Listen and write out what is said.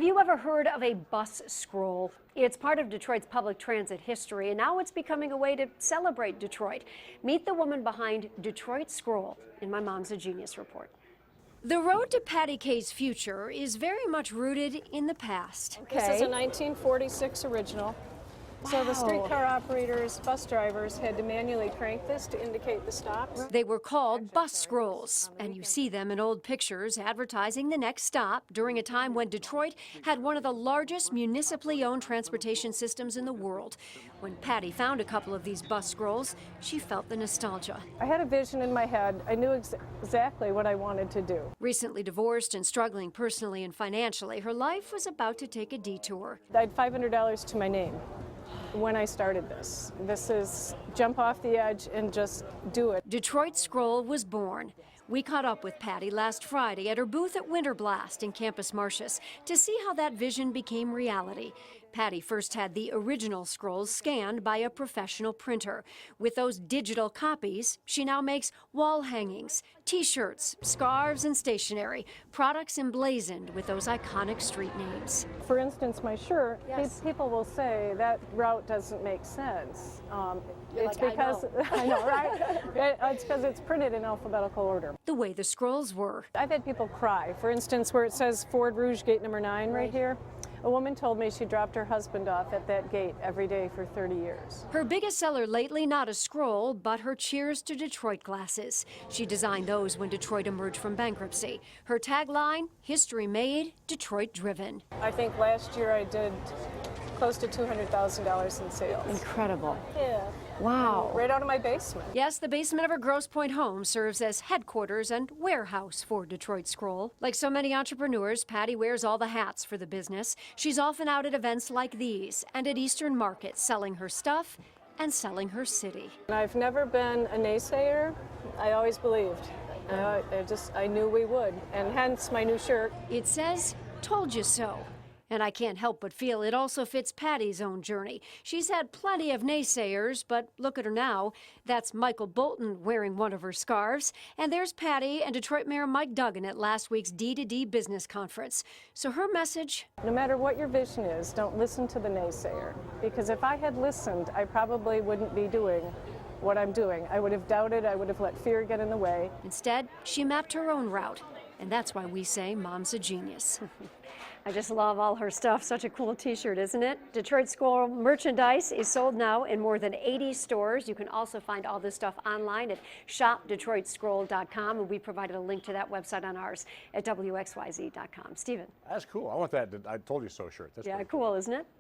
Have you ever heard of a bus scroll? It's part of Detroit's public transit history, and now it's becoming a way to celebrate Detroit. Meet the woman behind Detroit Scroll in my Mom's a Genius report. The road to Patty Kay's future is very much rooted in the past. This is a 1946 original. So the streetcar operators, bus drivers had to manually crank this to indicate the stops. They were called bus scrolls, and you see them in old pictures advertising the next stop during a time when Detroit had one of the largest municipally owned transportation systems in the world. When Patty found a couple of these bus scrolls, she felt the nostalgia. I had a vision in my head. I knew exactly what I wanted to do. Recently divorced and struggling personally and financially, her life was about to take a detour. I had $500 to my name when I started this. This is jump off the edge and just do it. Detroit Scroll was born. We caught up with Patty last Friday at her booth at Winter Blast in Campus Martius to see how that vision became reality. Patty first had the original scrolls scanned by a professional printer. With those digital copies, she now makes wall hangings, T-shirts, scarves, and stationery, products emblazoned with those iconic street names. For instance, my shirt, people will say that route doesn't make sense. It's like, because, I know, right? It's because it's printed in alphabetical order. The way the scrolls were. I've had people cry. For instance, where it says Ford Rouge Gate number 9 right here. A woman told me she dropped her husband off at that gate every day for 30 years. Her biggest seller lately, not a scroll, but her Cheers to Detroit glasses. She designed those when Detroit emerged from bankruptcy. Her tagline, history made, Detroit driven. I think last year I did close to $200,000 in sales. Incredible. Yeah. Wow. Right out of my basement. Yes, the basement of her Grosse Pointe home serves as headquarters and warehouse for Detroit Scroll. Like so many entrepreneurs, Patty wears all the hats for the business. She's often out at events like these and at Eastern Market selling her stuff and selling her city. I've never been a naysayer. I always believed. I knew we would, and hence my new shirt. It says, "Told you so." And I can't help but feel it also fits Patty's own journey. She's had plenty of naysayers, but look at her now. That's Michael Bolton wearing one of her scarves. And there's Patty and Detroit Mayor Mike Duggan at last week's D2D business conference. So her message: no matter what your vision is, don't listen to the naysayer. Because if I had listened, I probably wouldn't be doing what I'm doing. I would have doubted, I would have let fear get in the way. Instead, she mapped her own route. And that's why we say Mom's a genius. I just love all her stuff. Such a cool T-shirt, isn't it? Detroit Scroll merchandise is sold now in more than 80 stores. You can also find all this stuff online at shopdetroitscroll.com, and we provided a link to that website on ours at WXYZ.com. Stephen. That's cool. I want that I told you so shirt. That's yeah, pretty cool, isn't it?